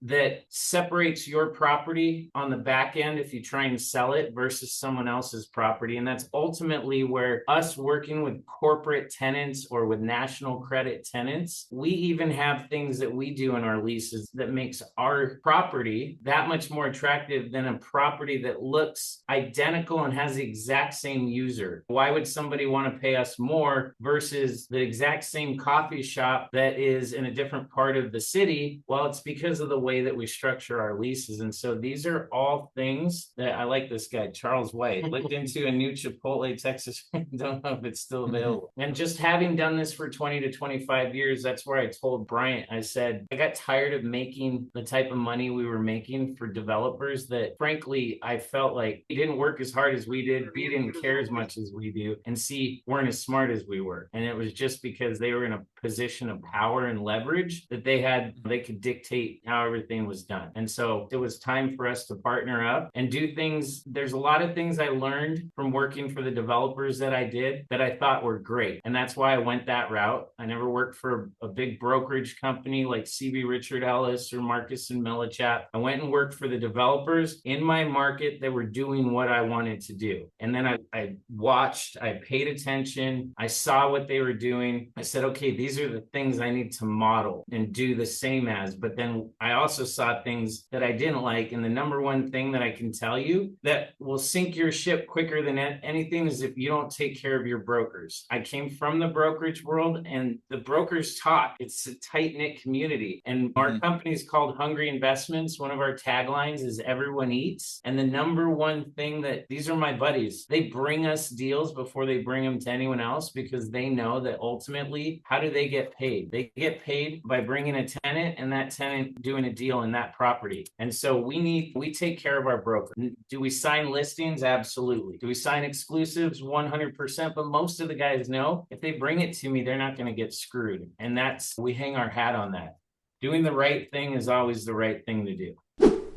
that separates your property on the back end if you try and sell it versus someone else's property. And that's ultimately where us working with corporate tenants or with national credit tenants, we even have things that we do in our leases that makes our property that much more attractive than a property that looks identical and has the exact same user. Why would somebody want to pay us more versus the exact same coffee shop that is in a different part of the city? Well, it's because of the way that we structure our leases. And so these are all things that I like. This guy, Charles White, looked into a new Chipotle, Texas. Don't know if it's still available. And just having done this for 20 to 25 years, that's where I told Bryant, I said, I got tired of making the type of money we were making for developers that, frankly, I felt like he didn't work as hard as we did, B didn't care as much as we do, and C weren't as smart as we were. And it was just because they were in a position of power and leverage that they could dictate how everything was done. And so it was time for us to partner up and do things. There's a lot of things I learned from working for the developers that I did that I thought were great. And that's why I went that route. I never worked for a big brokerage company like CB Richard Ellis or Marcus and Millichap. I went and worked for the developers in my market that were doing what I wanted to do. And then I watched, I paid attention, I saw what they were doing. I said, okay, these are the things I need to model and do the same as. But then I also saw things that I didn't like. And the number one thing that I can tell you that will sink your ship quicker than anything is if you don't take care of your brokers. I came from the brokerage world, and the brokers talk. It's a tight-knit community. And our company is called Hungry Investments. One of our taglines is everyone eats. And the number one thing that these are my buddies, they bring us deals before they bring them to anyone else, because they know that ultimately, how do they get paid? They get paid by bringing a tenant, and that tenant doing a deal in that property. And so we take care of our broker. Do we sign listings? Absolutely. Do we sign exclusives? 100%. But most of the guys know if they bring it to me, they're not going to get screwed. And we hang our hat on that. Doing the right thing is always the right thing to do.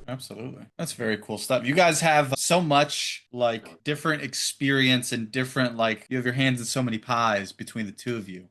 Absolutely. That's very cool stuff. You guys have so much like different experience and different, like you have your hands in so many pies between the two of you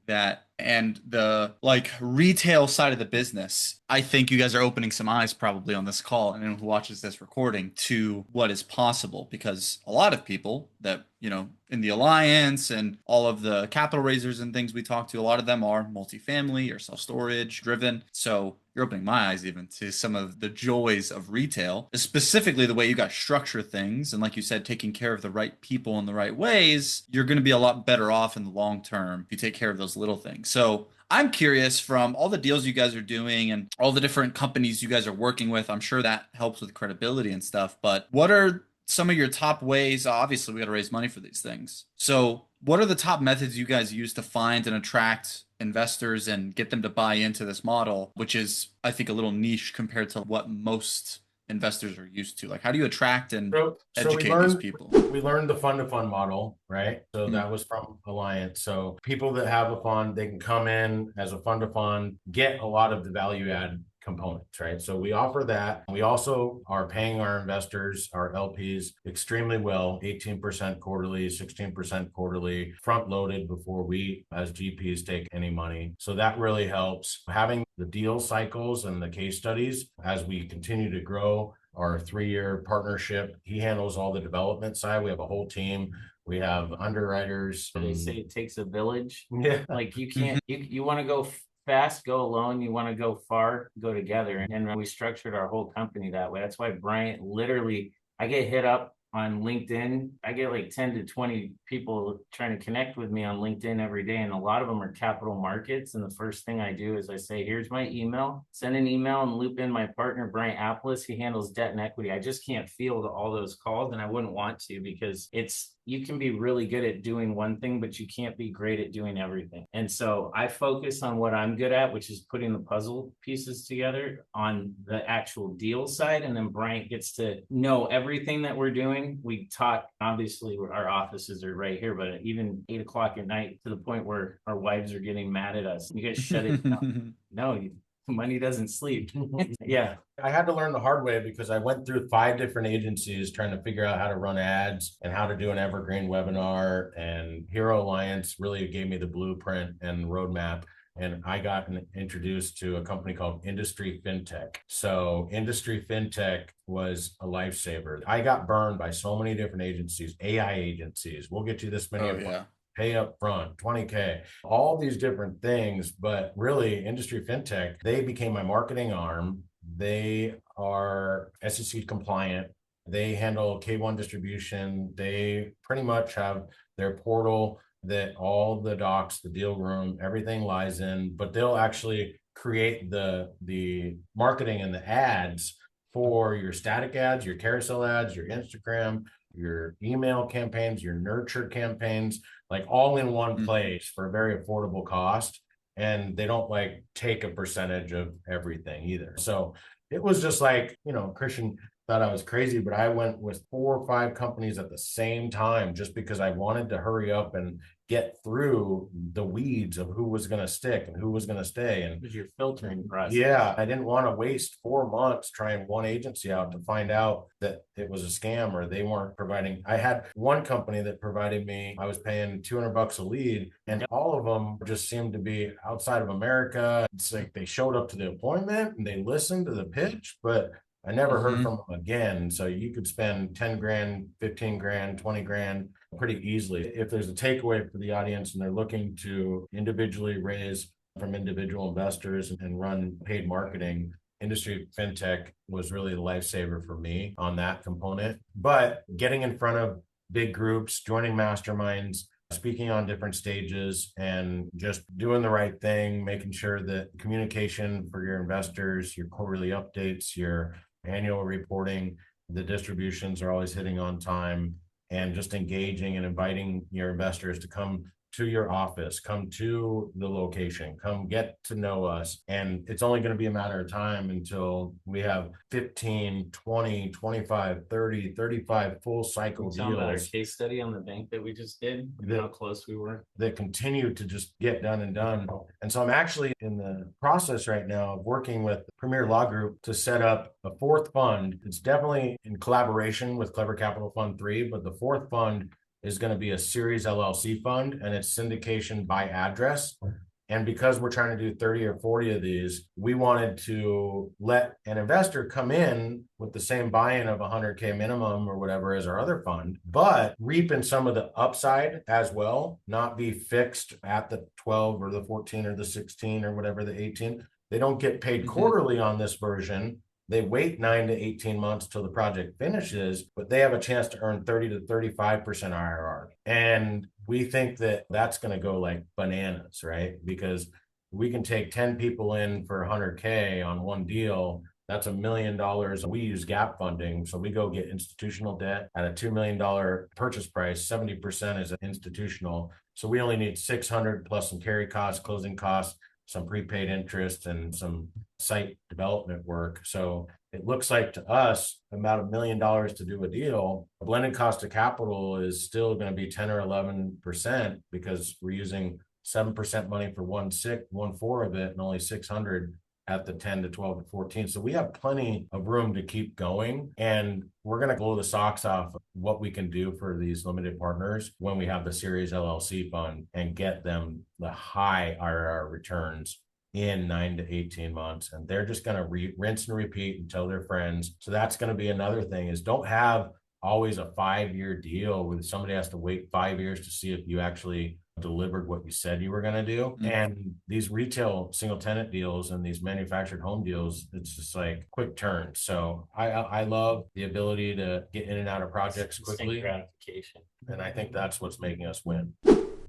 and the like retail side of the business. I think you guys are opening some eyes probably on this call and anyone who watches this recording to what is possible, because a lot of people that, you know, in the alliance and all of the capital raisers and things we talk to, a lot of them are multifamily or self-storage driven. So you're opening my eyes even to some of the joys of retail, specifically the way you guys structure things. And like you said, taking care of the right people in the right ways, you're going to be a lot better off in the long term if you take care of those little things. So I'm curious, from all the deals you guys are doing and all the different companies you guys are working with, I'm sure that helps with credibility and stuff, but what are some of your top ways? Obviously, we got to raise money for these things. So what are the top methods you guys use to find and attract investors and get them to buy into this model, which is, I think, a little niche compared to what most investors are used to? Like, how do you attract and educate these people? We learned the fund-to-fund model, right? So that was from Alliance. So people that have a fund, they can come in as a fund-to-fund, get a lot of the value add components, right? So we offer that. We also are paying our investors, our LPs, extremely well, 18% quarterly, 16% quarterly, front loaded before we as GPs take any money. So that really helps. Having the deal cycles and the case studies as we continue to grow our 3-year partnership. He handles all the development side. We have a whole team. We have underwriters. They say it takes a village. Yeah. Like you can't, you want to go fast, go alone. You want to go far, go together. And we structured our whole company that way. That's why Bryant literally, I get hit up on LinkedIn. I get like 10 to 20 people trying to connect with me on LinkedIn every day. And a lot of them are capital markets. And the first thing I do is I say, here's my email, send an email and loop in my partner, Bryant Aplass. He handles debt and equity. I just can't field all those calls, and I wouldn't want to, because you can be really good at doing one thing, but you can't be great at doing everything. And so I focus on what I'm good at, which is putting the puzzle pieces together on the actual deal side. And then Bryant gets to know everything that we're doing. We talk, obviously our offices are right here, but even 8 o'clock at night, to the point where our wives are getting mad at us. You guys shut it down. No, money doesn't sleep. Yeah. I had to learn the hard way because I went through 5 different agencies trying to figure out how to run ads and how to do an evergreen webinar. And Hero Alliance really gave me the blueprint and roadmap. And I got introduced to a company called Industry FinTech. So Industry FinTech was a lifesaver. I got burned by so many different agencies, AI agencies. We'll get you this many. Pay up front, 20K, all these different things. But really, Industry FinTech, they became my marketing arm. They are SEC compliant. They handle K1 distribution. They pretty much have their portal that all the docs, the deal room, everything lies in, but they'll actually create the marketing and the ads for your static ads, your carousel ads, your Instagram, your email campaigns, your nurture campaigns, like all in one place for a very affordable cost. And they don't like take a percentage of everything either. So it was just like, Christian thought I was crazy, but I went with 4 or 5 companies at the same time just because I wanted to hurry up and get through the weeds of who was going to stick and who was going to stay. And it was your filtering process. Yeah, I didn't want to waste 4 months trying one agency out to find out that it was a scam or they weren't providing. I had one company that provided me, I was paying $200 a lead, and all of them just seemed to be outside of America. It's like they showed up to the appointment and they listened to the pitch, but I never heard from them again. So you could spend 10 grand, 15 grand, 20 grand pretty easily. If there's a takeaway for the audience and they're looking to individually raise from individual investors and run paid marketing, Industry FinTech was really the lifesaver for me on that component. But getting in front of big groups, joining masterminds, speaking on different stages, and just doing the right thing, making sure that communication for your investors, your quarterly updates, your annual reporting, the distributions are always hitting on time, and just engaging and inviting your investors to come to your office, come to the location, come get to know us. And it's only going to be a matter of time until we have 15, 20, 25, 30, 35 full cycle Tell about our deals case study on the bank that we just did, how close we were. that continue to just get done and done. And so I'm actually in the process right now of working with Premier Law Group to set up a fourth fund. It's definitely in collaboration with Clever Capital Fund 3, but the fourth fund is going to be a Series LLC fund, and it's syndication by address. And because we're trying to do 30 or 40 of these, we wanted to let an investor come in with the same buy-in of 100K minimum or whatever as our other fund, but reap in some of the upside as well, not be fixed at the 12 or the 14 or the 16 or whatever, the 18. They don't get paid quarterly on this version. They wait 9 to 18 months till the project finishes, but they have a chance to earn 30 to 35% IRR. And we think that that's going to go like bananas, right? Because we can take 10 people in for 100K on one deal. That's $1 million. We use gap funding. So we go get institutional debt at a $2 million purchase price. 70% is institutional. So we only need 600 plus some carry costs, closing costs, some prepaid interest, and some site development work. So it looks like to us about $1 million to do a deal. A blended cost of capital is still going to be 10 or 11% because we're using 7% money for 1/4 of it and only 600 at the 10 to 12 to 14. So we have plenty of room to keep going, and we're going to blow the socks off what we can do for these limited partners when we have the Series LLC fund and get them the high IRR returns in 9 to 18 months. And they're just going to rinse and repeat and tell their friends. So that's going to be another thing, is don't have always a 5-year deal where somebody has to wait 5 years to see if you actually delivered what you said you were going to do. And these retail single tenant deals and these manufactured home deals, it's just like quick turns. So I love the ability to get in and out of projects quickly. Gratification. And I think that's what's making us win.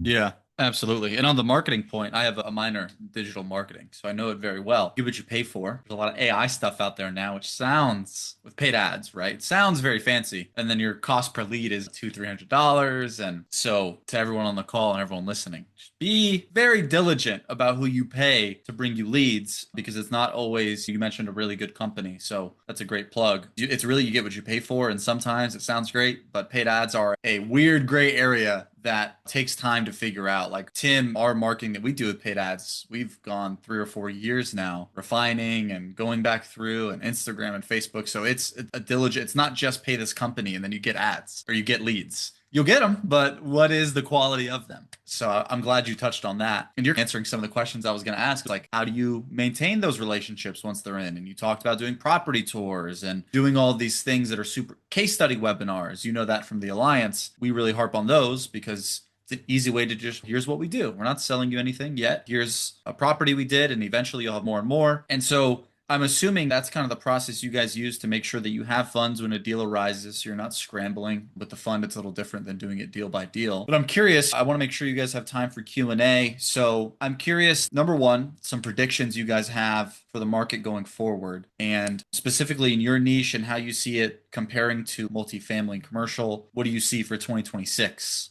Yeah, absolutely. And on the marketing point, I have a minor in digital marketing, so I know it very well. Get what you pay for. There's a lot of AI stuff out there now, which sounds, with paid ads, right? Sounds very fancy. And then your cost per lead is $200-$300. And so to everyone on the call and everyone listening, just be very diligent about who you pay to bring you leads, because it's not always, you mentioned a really good company. So that's a great plug. It's really, you get what you pay for. And sometimes it sounds great, but paid ads are a weird gray area that takes time to figure out. Like Tim, our marketing that we do with paid ads, we've gone 3 or 4 years now, refining and going back through, and Instagram and Facebook. So it's a diligent, it's not just pay this company and then you get ads or you get leads. You'll get them, but what is the quality of them? So I'm glad you touched on that. And you're answering some of the questions I was going to ask, like how do you maintain those relationships once they're in? And you talked about doing property tours and doing all these things that are super case study webinars. You know that from the Alliance. We really harp on those because it's an easy way to just, here's what we do. We're not selling you anything yet. Here's a property we did, and eventually you'll have more and more. And so I'm assuming that's kind of the process you guys use to make sure that you have funds when a deal arises. So you're not scrambling with the fund. It's a little different than doing it deal by deal. But I'm curious, I want to make sure you guys have time for Q&A. So I'm curious, number one, some predictions you guys have for the market going forward, and specifically in your niche and how you see it comparing to multifamily and commercial. What do you see for 2026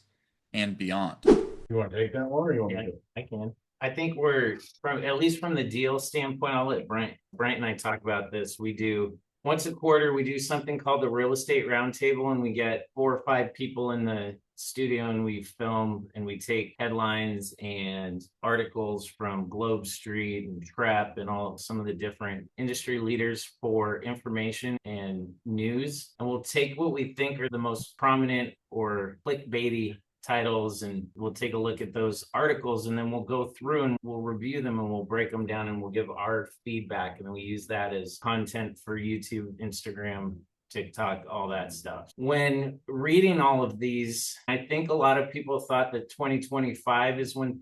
and beyond? You want to take that one, or you want me to? I can. I think we're from, at least from the deal standpoint, I'll let Bryant and I talk about this. We do once a quarter, we do something called the real estate roundtable, and we get 4 or 5 people in the studio and we film and we take headlines and articles from Globe Street and Trap and some of the different industry leaders for information and news. And we'll take what we think are the most prominent or clickbaity titles, and we'll take a look at those articles, and then we'll go through and we'll review them and we'll break them down and we'll give our feedback, and then we use that as content for YouTube, Instagram, TikTok, all that stuff. When reading all of these, I think a lot of people thought that 2025 is when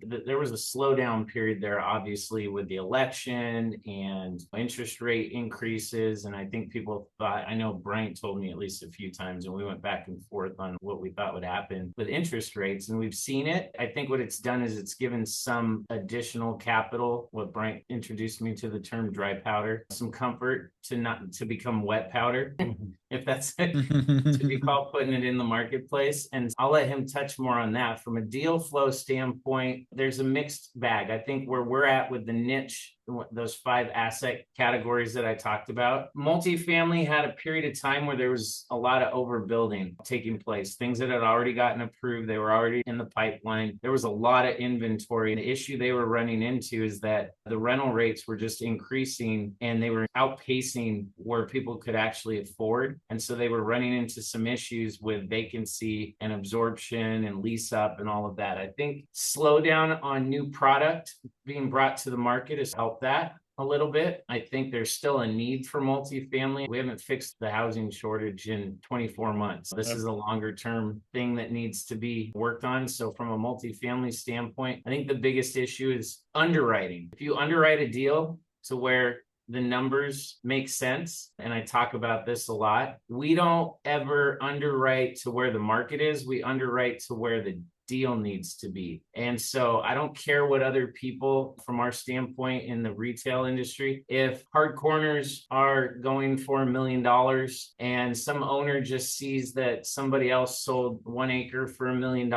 there was a slowdown period there, obviously, with the election and interest rate increases. And I think people thought, I know Bryant told me at least a few times, and we went back and forth on what we thought would happen with interest rates, and we've seen it. I think what it's done is it's given some additional capital, what Bryant introduced me to the term dry powder, some comfort to become wet powder. if that's to be called putting it in the marketplace. And I'll let him touch more on that. From a deal flow standpoint, there's a mixed bag. I think where we're at with the niche, those 5 asset categories that I talked about, multifamily had a period of time where there was a lot of overbuilding taking place. Things that had already gotten approved, they were already in the pipeline. There was a lot of inventory. The issue they were running into is that the rental rates were just increasing and they were outpacing where people could actually afford. And so they were running into some issues with vacancy and absorption and lease up and all of that. I think slowdown on new product being brought to the market has helped that a little bit. I think there's still a need for multifamily. We haven't fixed the housing shortage in 24 months. This is a longer term thing that needs to be worked on. So from a multifamily standpoint, I think the biggest issue is underwriting. If you underwrite a deal to where the numbers make sense, and I talk about this a lot, we don't ever underwrite to where the market is. We underwrite to where the deal needs to be. And so I don't care what other people from our standpoint in the retail industry, if hard corners are going for $1 million and some owner just sees that somebody else sold 1 acre for $1 million,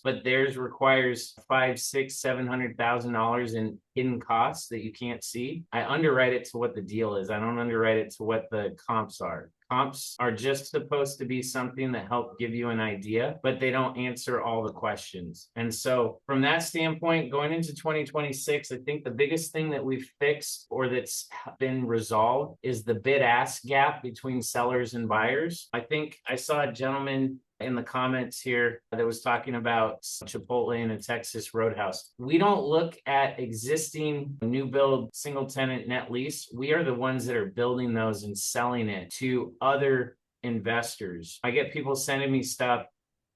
but theirs requires $500,000, $600,000, $700,000 in hidden costs that you can't see, I underwrite it to what the deal is. I don't underwrite it to what the comps are. Comps are just supposed to be something that help give you an idea, but they don't answer all the questions. And so from that standpoint, going into 2026, I think the biggest thing that we've fixed or that's been resolved is the bid-ask gap between sellers and buyers. I think I saw a gentleman in the comments here that was talking about Chipotle in a Texas roadhouse. We don't look at existing new build single tenant net lease. We are the ones that are building those and selling it to other investors. I get people sending me stuff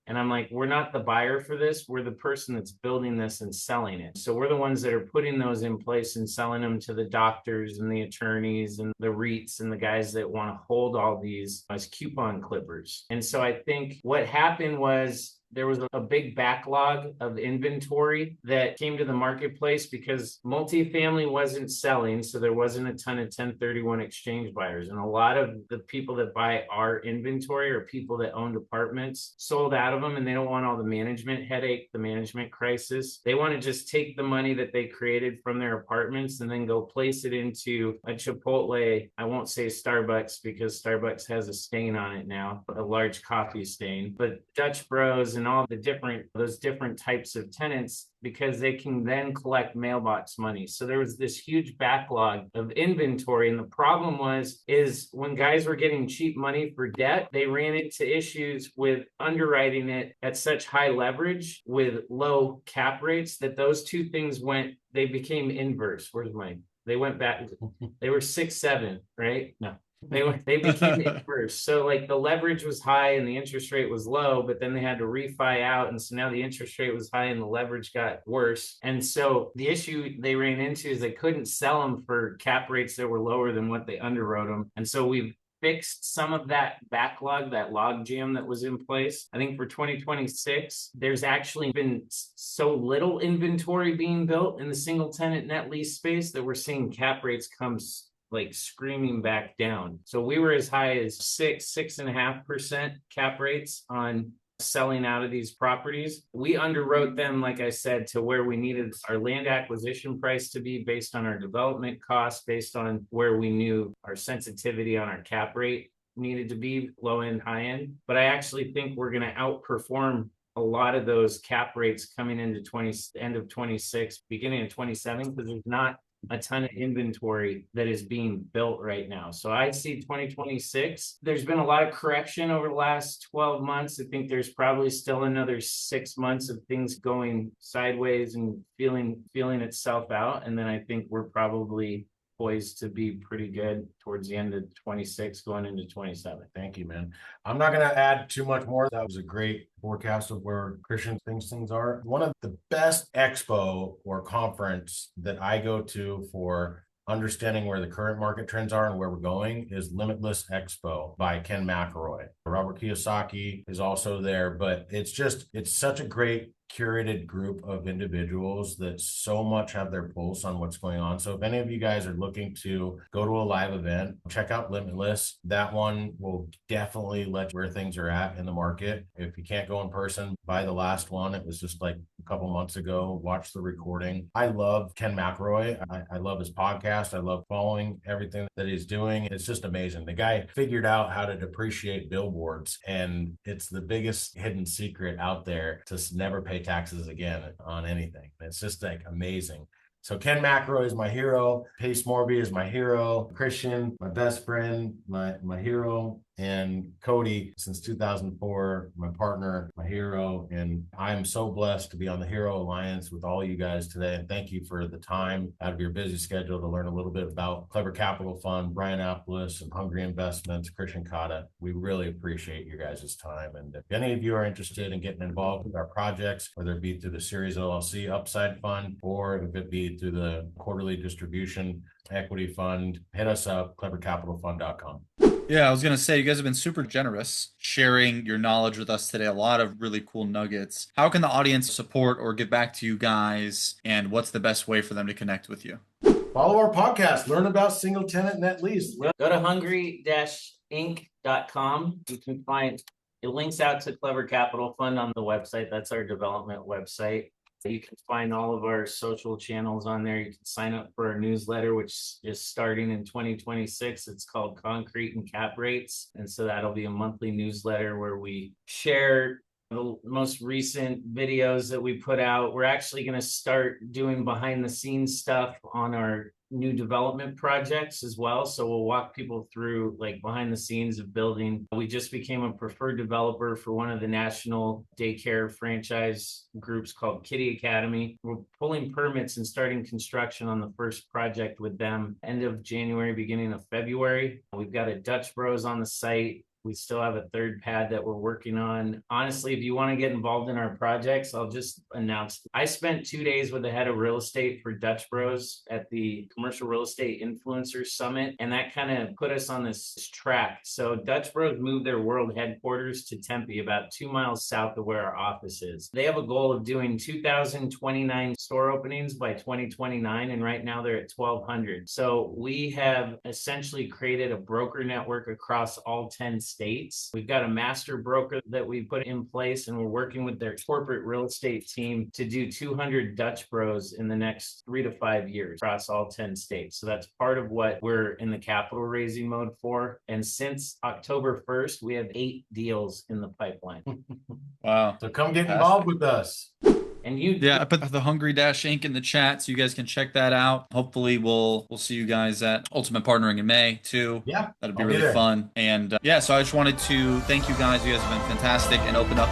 and I'm like, we're not the buyer for this. We're the person that's building this and selling it. So we're the ones that are putting those in place and selling them to the doctors and the attorneys and the REITs and the guys that want to hold all these as coupon clippers. And so I think what happened was there was a big backlog of inventory that came to the marketplace because multifamily wasn't selling. So there wasn't a ton of 1031 exchange buyers. And a lot of the people that buy our inventory are people that owned apartments, sold out of them, and they don't want all the management headache, the management crisis. They want to just take the money that they created from their apartments and then go place it into a Chipotle. I won't say Starbucks because Starbucks has a stain on it now, a large coffee stain, but Dutch Bros and all those different types of tenants, because they can then collect mailbox money. So there was this huge backlog of inventory. And the problem is when guys were getting cheap money for debt, they ran into issues with underwriting it at such high leverage with low cap rates that those two things they became inverse. They went back, they were 6-7, right? No. They became inverse. So like the leverage was high and the interest rate was low, but then they had to refi out. And so now the interest rate was high and the leverage got worse. And so the issue they ran into is they couldn't sell them for cap rates that were lower than what they underwrote them. And so we've fixed some of that backlog, that log jam that was in place. I think for 2026, there's actually been so little inventory being built in the single tenant net lease space that we're seeing cap rates come like screaming back down. So we were as high as 6.5% cap rates on selling out of these properties. We underwrote them, like I said, to where we needed our land acquisition price to be based on our development costs, based on where we knew our sensitivity on our cap rate needed to be, low end, high end. But I actually think we're going to outperform a lot of those cap rates coming into end of 26, beginning of 27, because there's not a ton of inventory that is being built right now. So I see 2026. There's been a lot of correction over the last 12 months. I think there's probably still another 6 months of things going sideways and feeling itself out. And then I think we're probably poised to be pretty good towards the end of 26 going into 27. Thank you, man. I'm not going to add too much more. That was a great forecast of where Christian thinks things are. One of the best expo or conference that I go to for understanding where the current market trends are and where we're going is Limitless Expo by Ken McElroy. Robert Kiyosaki is also there, but it's such a great curated group of individuals that so much have their pulse on what's going on. So if any of you guys are looking to go to a live event, check out Limitless. That one will definitely let you where things are at in the market. If you can't go in person, buy the last one. It was just like a couple months ago. Watch the recording. I love Ken McElroy. I love his podcast. I love following everything that he's doing. It's just amazing. The guy figured out how to depreciate billboards, and it's the biggest hidden secret out there to never pay taxes again on anything. It's just like amazing. So Ken McElroy is my hero. Pace Morby is my hero. Christian, my best friend, my hero. And Cody, since 2004, my partner, my hero. And I'm so blessed to be on the Hero Alliance with all you guys today. And thank you for the time out of your busy schedule to learn a little bit about Clever Capital Fund, Bryant Aplass, and Hungry Investments, Christian Cotta. We really appreciate you guys' time. And if any of you are interested in getting involved with our projects, whether it be through the Series LLC Upside Fund, or if it be through the quarterly distribution equity fund, hit us up, clevercapitalfund.com. Yeah, I was going to say, you guys have been super generous sharing your knowledge with us today. A lot of really cool nuggets. How can the audience support or get back to you guys? And what's the best way for them to connect with you? Follow our podcast. Learn about single tenant net lease. Go to hungry-inc.com. You can find it links out to Clever Capital Fund on the website. That's our development website. You can find all of our social channels on there. You can sign up for our newsletter, which is starting in 2026. It's called Concrete and Cap Rates. And so that'll be a monthly newsletter where we share the most recent videos that we put out. We're actually going to start doing behind the scenes stuff on our new development projects as well. So we'll walk people through like behind the scenes of building. We just became a preferred developer for one of the national daycare franchise groups called Kitty Academy. We're pulling permits and starting construction on the first project with them end of January, beginning of February. We've got a Dutch Bros on the site. We still have a third pad that we're working on. Honestly, if you want to get involved in our projects, I'll just announce. I spent 2 days with the head of real estate for Dutch Bros at the Commercial Real Estate Influencers Summit, and that kind of put us on this track. So Dutch Bros moved their world headquarters to Tempe, about 2 miles south of where our office is. They have a goal of doing 2,029 store openings by 2029, and right now they're at 1,200. So we have essentially created a broker network across all 10 states. We've got a master broker that we put in place, and we're working with their corporate real estate team to do 200 Dutch Bros in the next 3 to 5 years across all 10 states. So that's part of what we're in the capital raising mode for. And since October 1st, we have 8 deals in the pipeline. Wow. So come get involved with us. And you, Yeah, I put the Hungry Dash Inc. in the chat so you guys can check that out. Hopefully we'll see you guys at Ultimate Partnering in May too. Yeah, that'd be really fun. And yeah, so I just wanted to thank you guys. You guys have been fantastic and open up